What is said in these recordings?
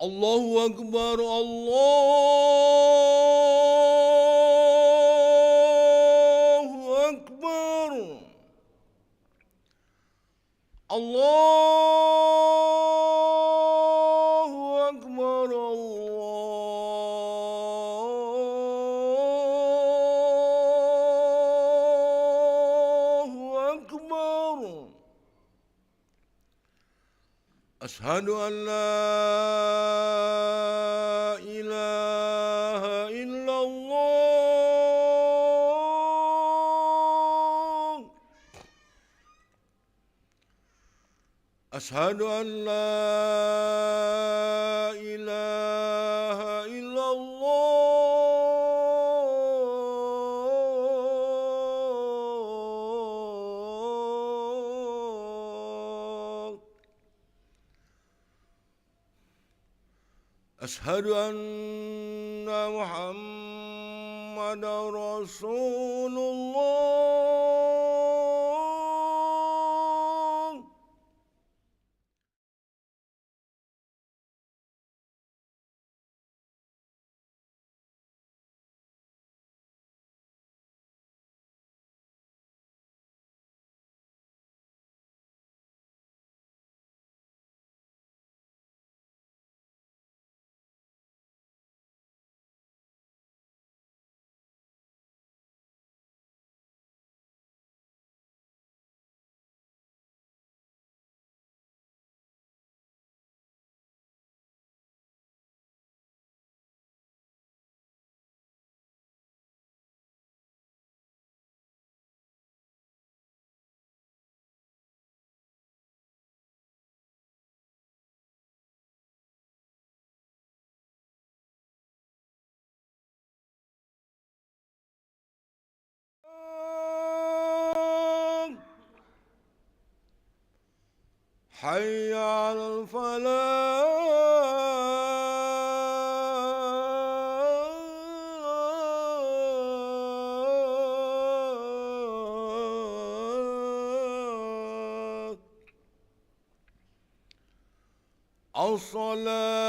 Allahu Akbar, Allahu Akbar, Allahu Akbar, Allahu Akbar. Ashhadu an la ilaha illallah. Ashhadu an la ilaha illallah. Ashhadu anna Muhammadar Rasulullah. حي على الفلاح.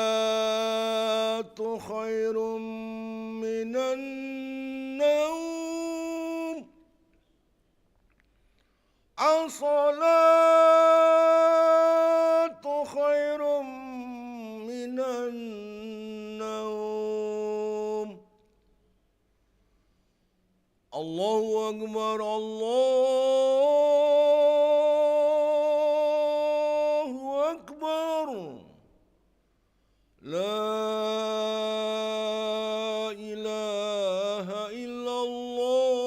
الصلاة خير من النوم. الصلاة خير من النوم. الله أكبر، الله أكبر. لا إله إلا الله.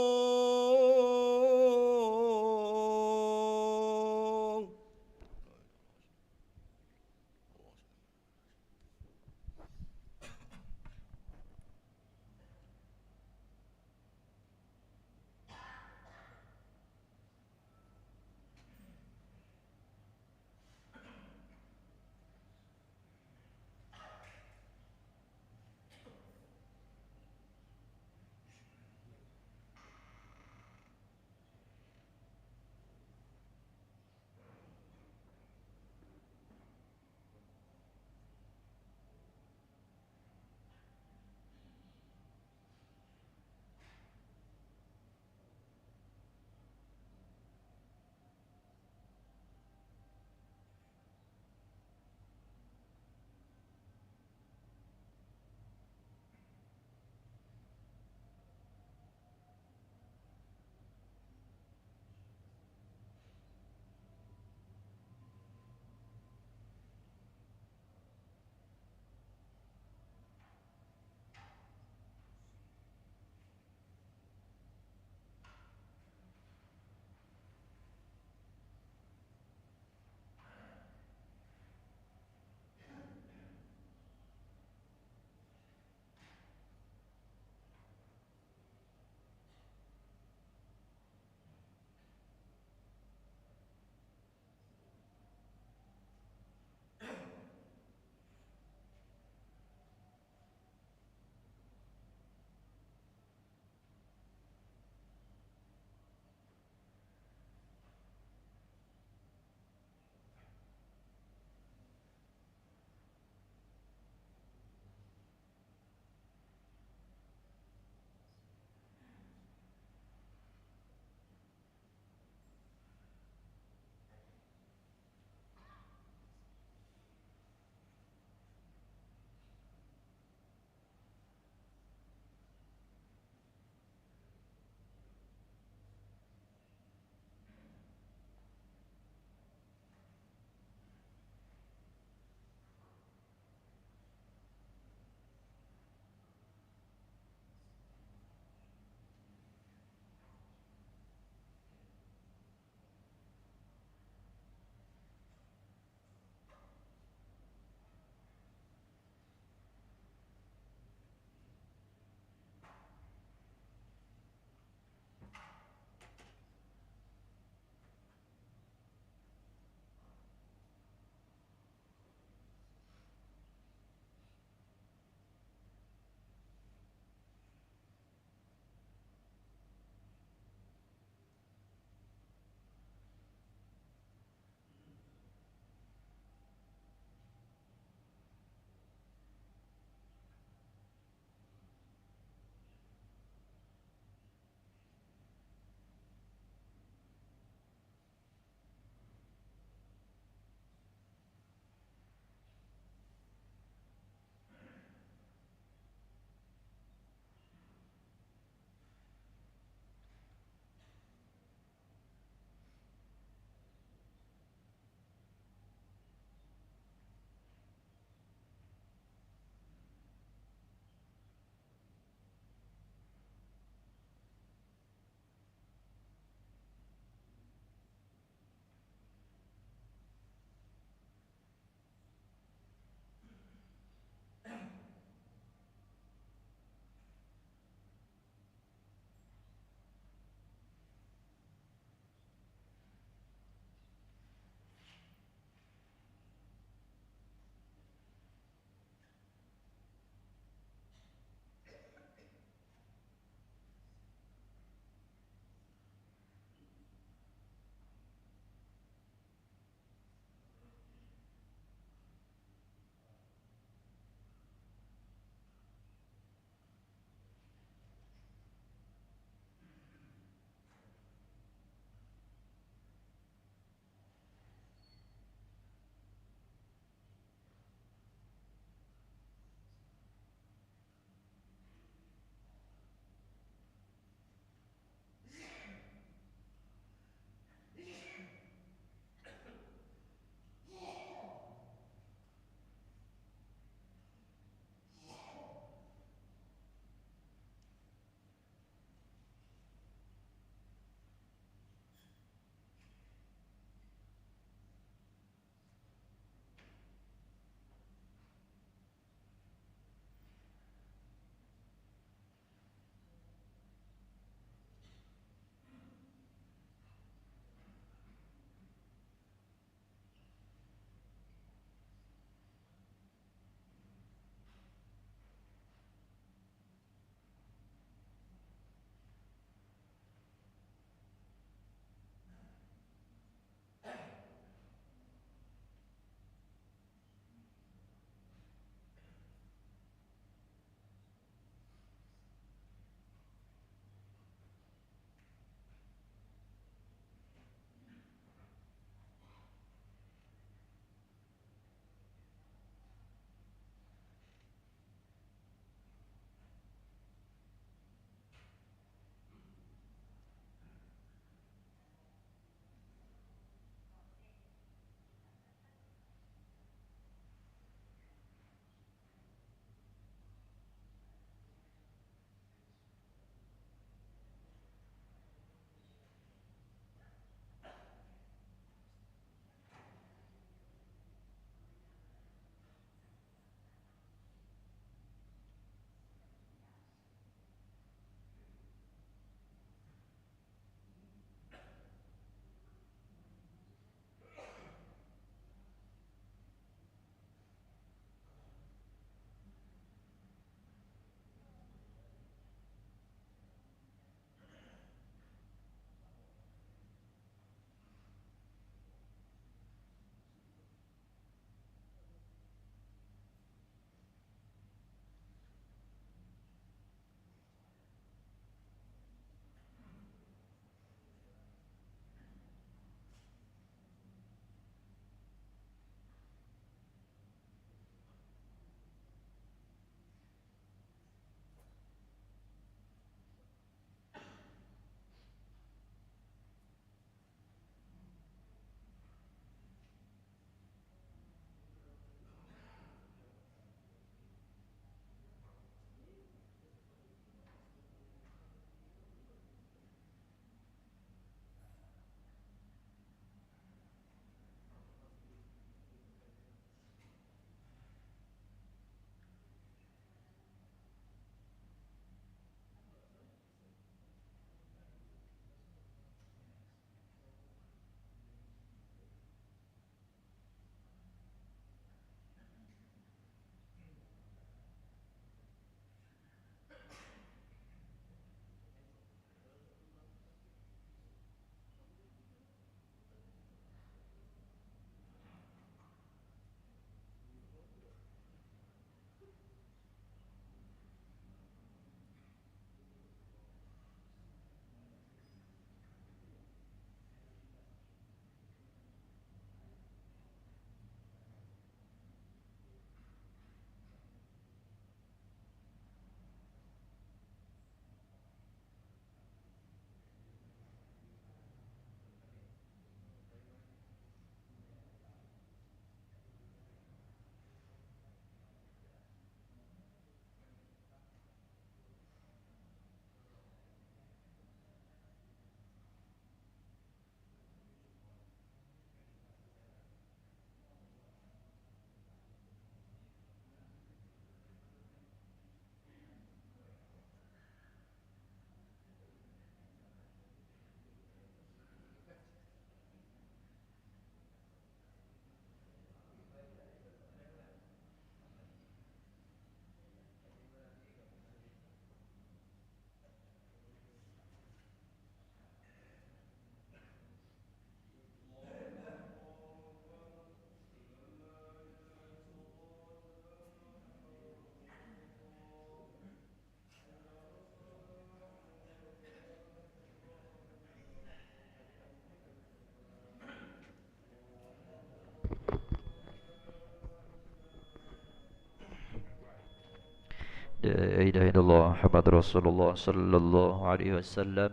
لا إله إلا الله محمد رسول الله صلى الله عليه وسلم.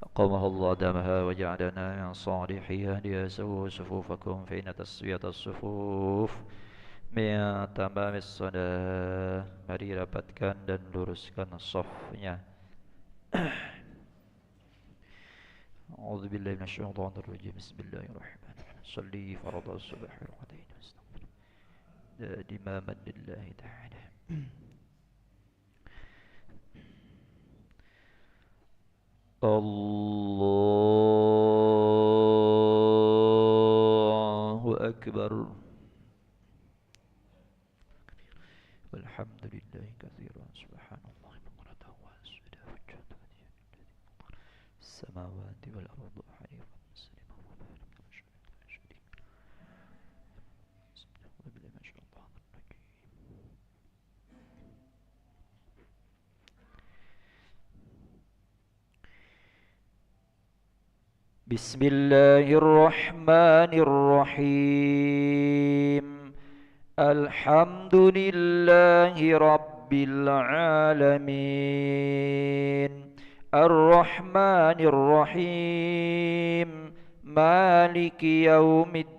أقامها الله دامها وجعلنا من صالحي أهلها. سووا صفوفكم فإن تسوية الصفوف min tamamis salat. Mari rapatkan dan luruskan safnya. A'udzu billahi minasyaitonir rajim. Bismillahirrahmanirrahim. Shalli fardhu subh wal qadain wastaghfir. Imaman lillahi ta'ala. Allahu akbar. Walhamdulillahi katsiran subhanallah bukratan wa asila wajhatu samawati wal ardu hanifan musliman wa ma lam yushrik bihi Bismillahirrahmanirrahim. Alhamdulillahi Rabbil Alamin. Ar-Rahmanir Rahim. Maliki Yaumiddin.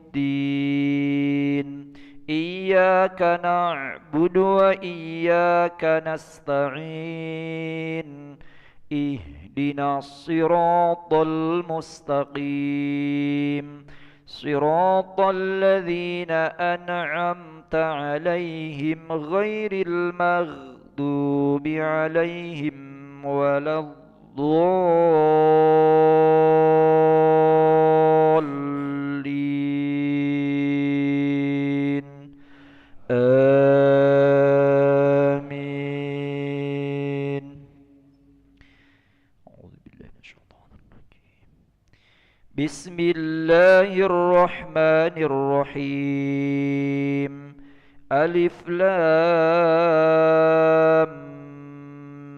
Iyyaka na'budu wa iyyaka nasta'in. Ihdinas siratal mustaqim. Siratal ladzina an'amta 'alaihim ghairil maghdubi 'alaihim waladdallin. Amin. Bismillahirrahmanirrahim. Alif Lam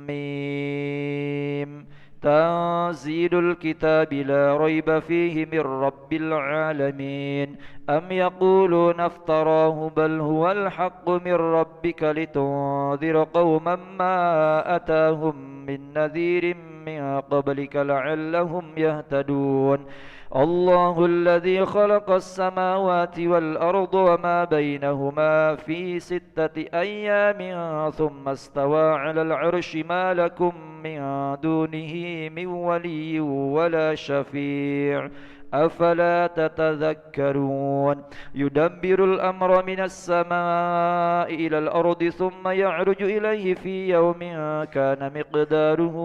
Mim. Tanzilul kitabi la rayba fihi min rabbil alamin. Am yaquluna iftarahu bal huwal haqqu min rabbika litunzira qauman ma atahum min nadhirin min qablika la'allahum yahtadun. الله الذي خلق السماوات والأرض وما بينهما في 6 أيام ثم استوى على العرش ما لكم من دونه من ولي ولا شفيع أفلا تتذكرون. يدبر الأمر من السماء إلى الأرض ثم يعرج إليه في يوم كان مقداره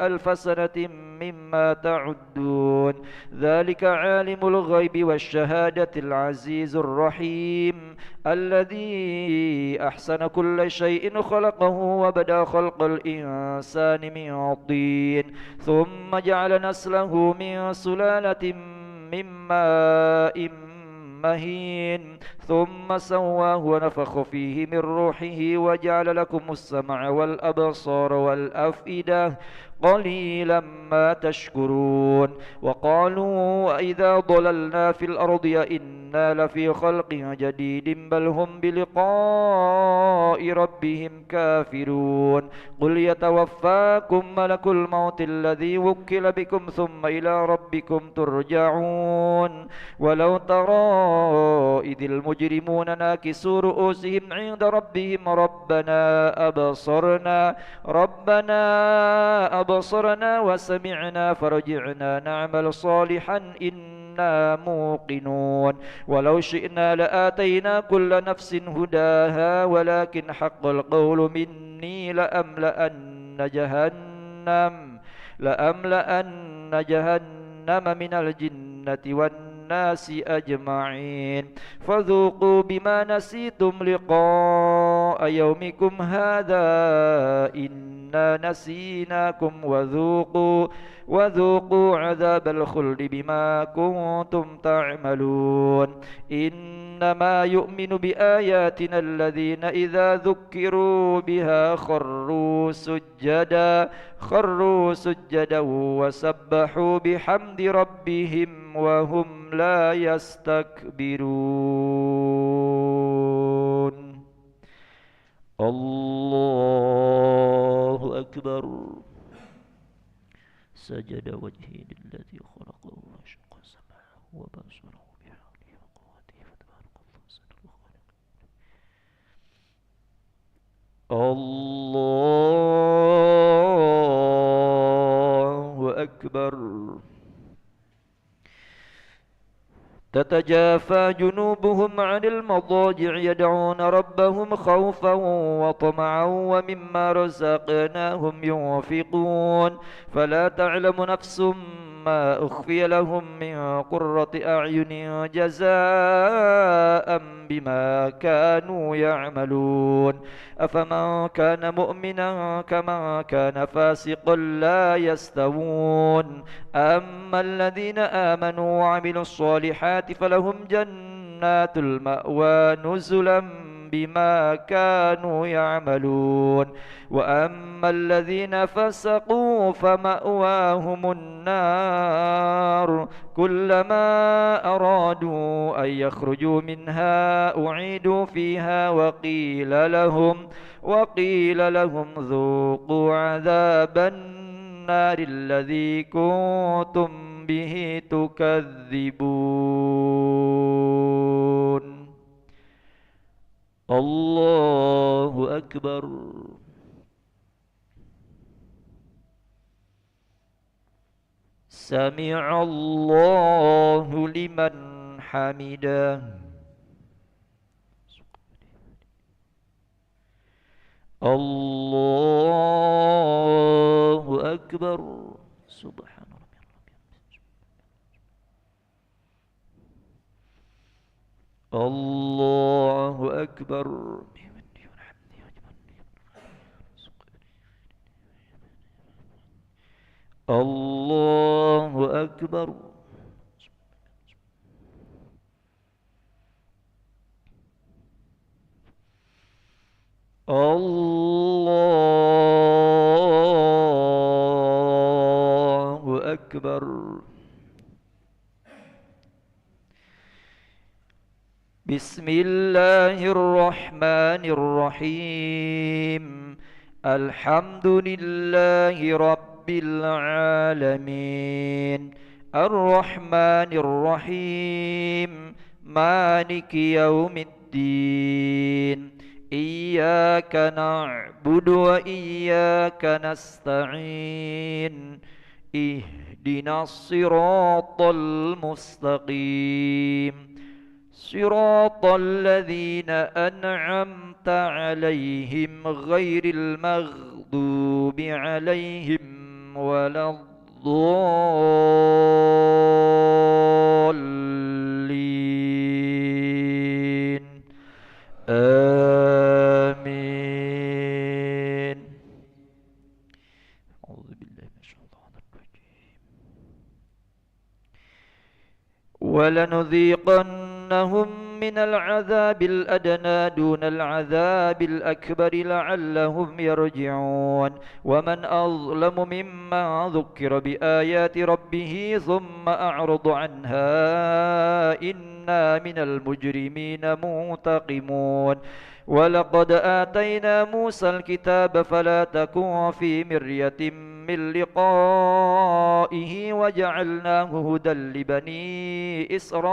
1000 سنة مما تعدون. ذلك عالم الغيب والشهادة العزيز الرحيم الذي أحسن كل شيء خلقه وبدأ خلق الإنسان من طين ثم جعل نسله من سلالة من ماء مهين ثم سواه ونفخ فيه من روحه وجعل لكم السمع والأبصار والأفئدة قليلا ما تشكرون. وقالوا إذا ضللنا في الأرض إنا لفي خلق جديد بل هم بلقاء ربهم كافرون. قل يتوفاكم ملك الموت الذي وكل بكم ثم إلى ربكم ترجعون. ولو ترى إذ المجرمون ناكسوا رؤوسهم عند ربهم ربنا أبصرنا وسمعنا فرجعنا نعمل صالحا إنا موقنون. ولو شئنا لآتينا كل نفس هداها ولكن حق القول مني لأملأن جهنم من الجنة والناس أجمعين. فذوقوا بما نسيتم لقاء يومكم هذا إنا نسيناكم وذوقوا عذاب الخلد بما كنتم تعملون. إنما يؤمن بآياتنا الذين إذا ذكروا بها خروا سجدا وسبحوا بحمد ربهم وهم لا يستكبرون. الله أكبر. سجد وجهي للذي خلقه وشق سمعه وبصره بحوله وقوته فتبارك الله أحسن الخالقين. الله أكبر. تتجافى جنوبهم عن المضاجع يدعون ربهم خوفا وطمعا ومما رزقناهم ينفقون فلا تعلم نفس ما أخفي لهم من قرة أعين جزاء بما كانوا يعملون أفمن كان مؤمنا كمن كان فاسقا لا يستوون أما الذين آمنوا وعملوا الصالحات فلهم جنات المأوى نزلا بما كانوا يعملون وأما الذين فسقوا فمأواهم النار كلما أرادوا أن يخرجوا منها أعيدوا فيها وقيل لهم ذوقوا عذاب النار الذي كنتم به تكذبون. الله أكبر. سمع الله لمن حمده. الله أكبر. سبحان ربي الله أكبر. الله أكبر. الله أكبر. بسم الله الرحمن الرحيم. الحمد لله رب العالمين الرحمن الرحيم مالك يوم الدين إياك نعبد وإياك نستعين اهدنا الصراط المستقيم صراط الذين أنعمت عليهم غير المغضوب عليهم ولا الضالين آمين. أعوذ بالله من الشيطان الرجيم. ولنذيقنهم من العذاب الأدنى دون العذاب الأكبر لعلهم يرجعون ومن أظلم ممن ذكر بآيات ربه ثم أعرض عنها إنا من المجرمين منتقمون ولقد آتينا موسى الكتاب فلا تكن في مرية من لقائه وجعلناه هدى لبني إسرائيل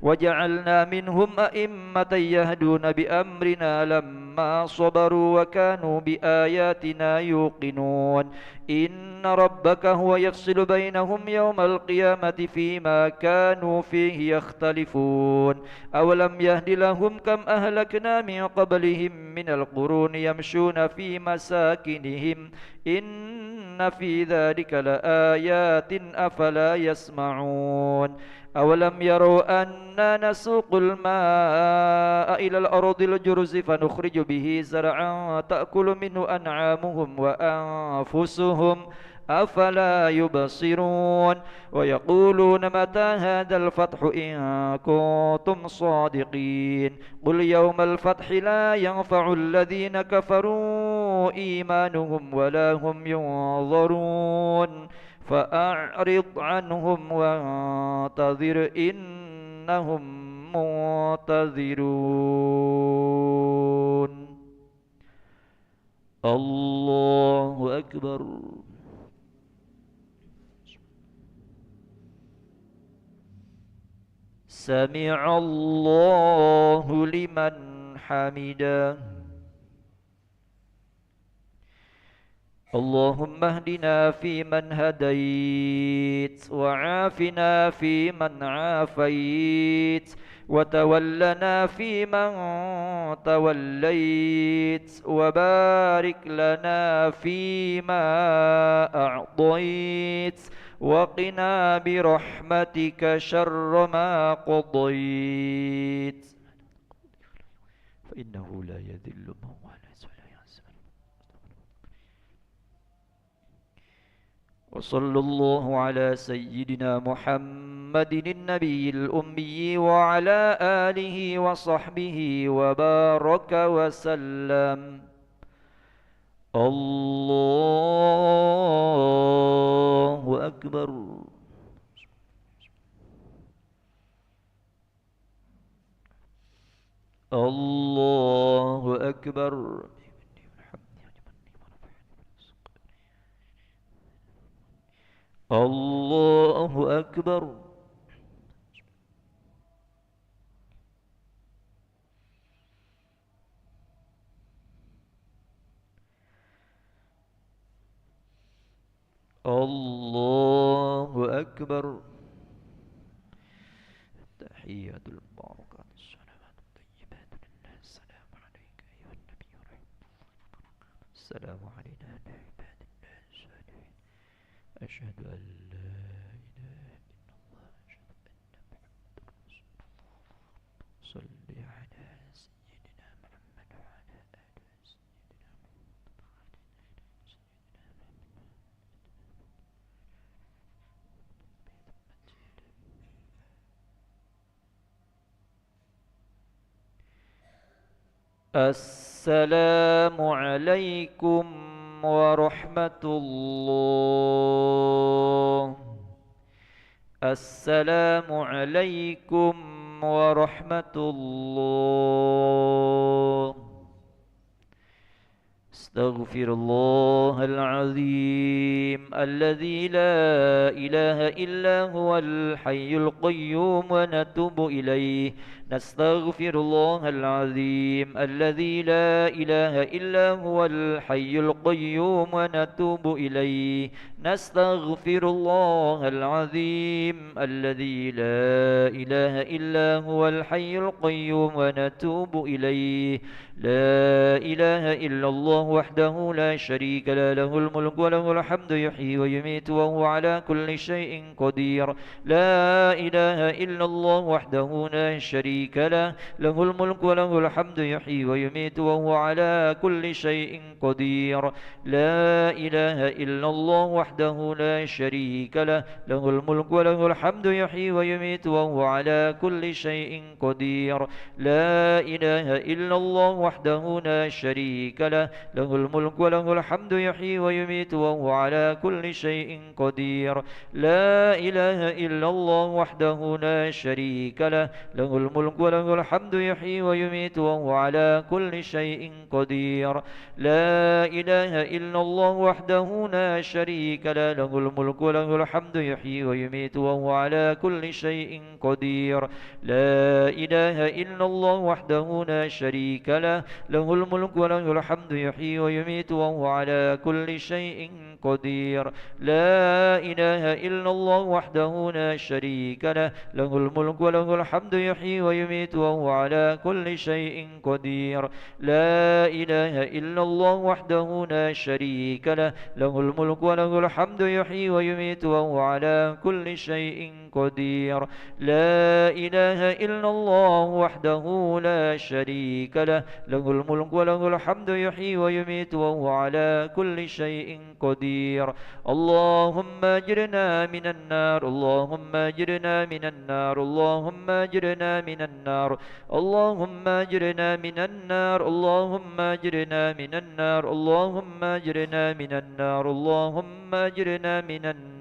وجعلنا منهم أئمة يهدون بأمرنا لما صبروا وكانوا بآياتنا يوقنون إن ربك هو يفصل بينهم يوم القيامة فيما كانوا فيه يختلفون أولم يهد لهم كم أهلكنا من قبلهم من القرون يمشون في مساكنهم إن في ذلك لآيات أفلا يسمعون أولم يروا أنا نسوق الماء إلى الأرض الجرز فنخرج به زرعا تأكل منه أنعامهم وأنفسهم أفلا يبصرون ويقولون متى هذا الفتح إن كنتم صادقين قل يوم الفتح لا ينفع الذين كفروا إيمانهم ولا هم ينظرون فأعرض عنهم وانتظر إنهم منتظرون الله أكبر سمع الله لمن حمده اللهم اهدنا فيمن هديت وعافنا فيمن عافيت وتولنا فيمن توليت وبارك لنا فيما أعطيت وقنا برحمتك شر ما قضيت فإنه لا يذل من واليت ولا يعز من وصلى الله على سيدنا محمد النبي الأمي وعلى آله وصحبه وبارك وسلم الله أكبر الله أكبر الله أكبر الله أكبر تحيات المباركات الصلوات الطيبات لله السلام عليك أيها النبي السلام علينا وعلى عباد الله الصالحين أشهد أن لا إله إلا الله أشهد أن محمدا رسول الله صل على سيدنا محمد وعلى آل سيدنا السلام عليكم ورحمة الله السلام عليكم ورحمة الله استغفر الله العظيم الذي لا إله إلا هو الحي القيوم ونتوب إليه نستغفر الله العظيم الذي لا إله إلا هو الحي القيوم ونتوب إليه نستغفر الله العظيم الذي لا إله إلا هو الحي القيوم ونتوب إليه لا إله إلا الله وحده لا شريك له له الملك وله الحمد يحيي ويميت وهو على كل شيء قدير لا إله إلا الله وحده لا شريك له له الملك وله الحمد يحيي ويميت وهو على كل شيء قدير لا إله إلا الله وحده لا شريك له له الملك وله الحمد يحيي ويميت وهو على كل شيء قدير لا إله إلا الله وحده لا شريك له له الملك وله الحمد يحيي ويميت وهو على كل شيء قدير لا إله إلا الله وحده لا شريك له له الملك وله الحمد يحيي ويميت وهو على كل شيء قدير لا إله إلا الله وحده لا شريك له له الملك وله الحمد يحيي ويميت وهو على كل شيء قدير لا إله إلا الله وحده لا شريك له له الملك وله الحمد يحيي ويميت وهو على كل شيء قدير لا إله إلا الله وحده لا شريك له له الملك وله الحمد يحيي ويميت وهو على كل شيء قدير لا إله إلا الله وحده لا شريك له له الملك وله الحمد يحيي ويميت وهو على كل شيء قدير لا إله إلا الله وحده لا شريك له له الملك وله الحمد يحيي ويميت وهو على كل شيء قدير اللهم أجرنا من النار اللهم أجرنا من النار اللهم أجرنا من النار اللهم أجرنا من النار اللهم أجرنا من النار اللهم أجرنا من النار اللهم أجرنا من النار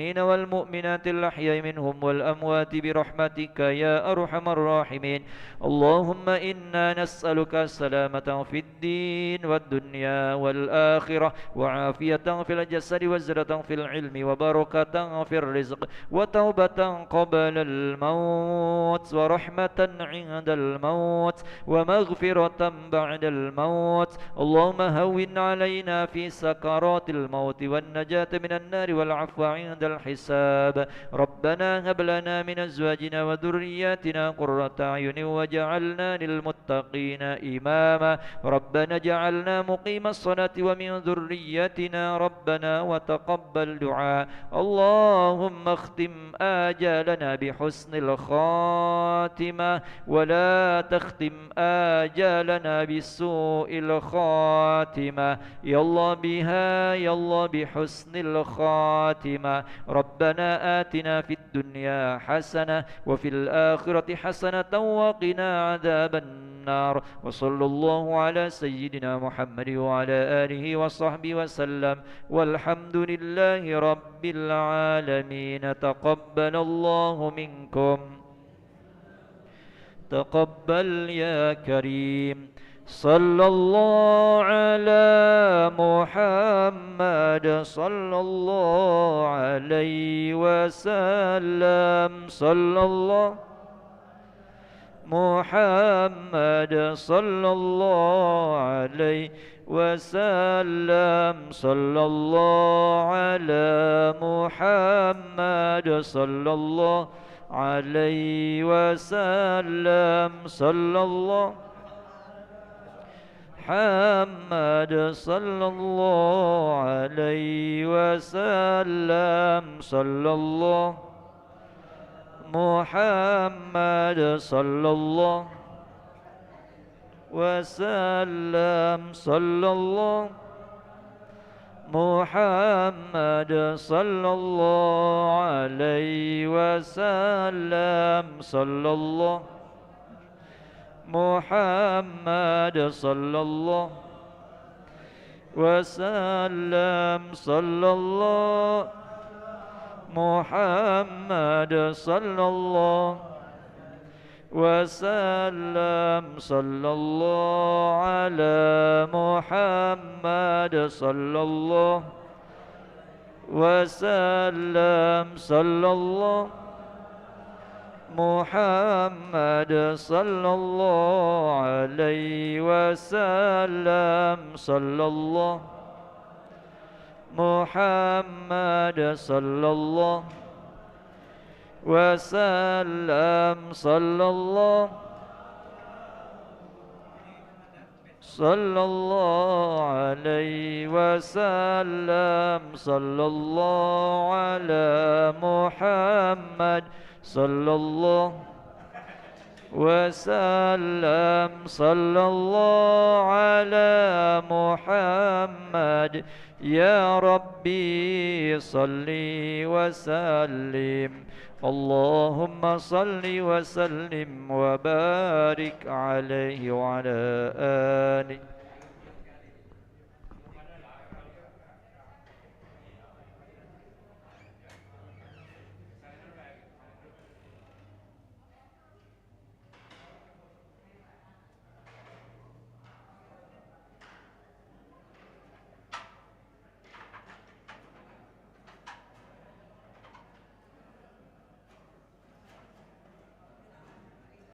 المؤمنين والمؤمنات الأحياء منهم والأموات برحمتك يا أرحم الراحمين. اللهم إنا نسألك السلامة في الدين والدنيا والآخرة، وعافية في الجسد وزرة في العلم وبركة في الرزق وتوبة قبل الموت ورحمة عند الموت ومغفرة بعد الموت. اللهم هون علينا في سكرات الموت والنجاة من النار والعفو عند الحساب. ربنا هب لنا من أزواجنا وذرياتنا قرة أعين وجعلنا للمتقين إماما. ربنا جعلنا مقيم الصلاة ومن ذريتنا ربنا وتقبل دعاء. اللهم اختم آجالنا بحسن الخاتمة ولا تختم آجالنا بسوء الخاتمة. يا الله بها يا الله بحسن الخاتمة. ربنا آتنا في الدنيا حسنة وفي الآخرة حسنة وقنا عذاب النار. وصلى الله على سيدنا محمد وعلى آله وصحبه وسلم، والحمد لله رب العالمين. تقبل الله منكم، تقبل يا كريم. صلى الله على محمد صلى الله عليه وسلم. صلى الله محمد صلى الله عليه وسلم. صلى الله على محمد صلى الله عليه وسلم. صلى الله محمد صلى الله عليه وسلم. صلى الله محمد صلى الله وسلم. صلى الله محمد صلى الله عليه وسلم. صلى الله محمد صلى الله وسلم. صلى الله محمد صلى الله وسلم. صلى الله على محمد صلى الله وسلم. صلى الله محمد صلى الله عليه وسلم. صلى الله محمد صلى الله وسلم. صلى الله صلى الله عليه وسلم. صلى الله على محمد صلى الله وسلم. صلى الله على محمد. يا ربي صل وسلم. اللهم صل وسلم وبارك عليه وعلى آله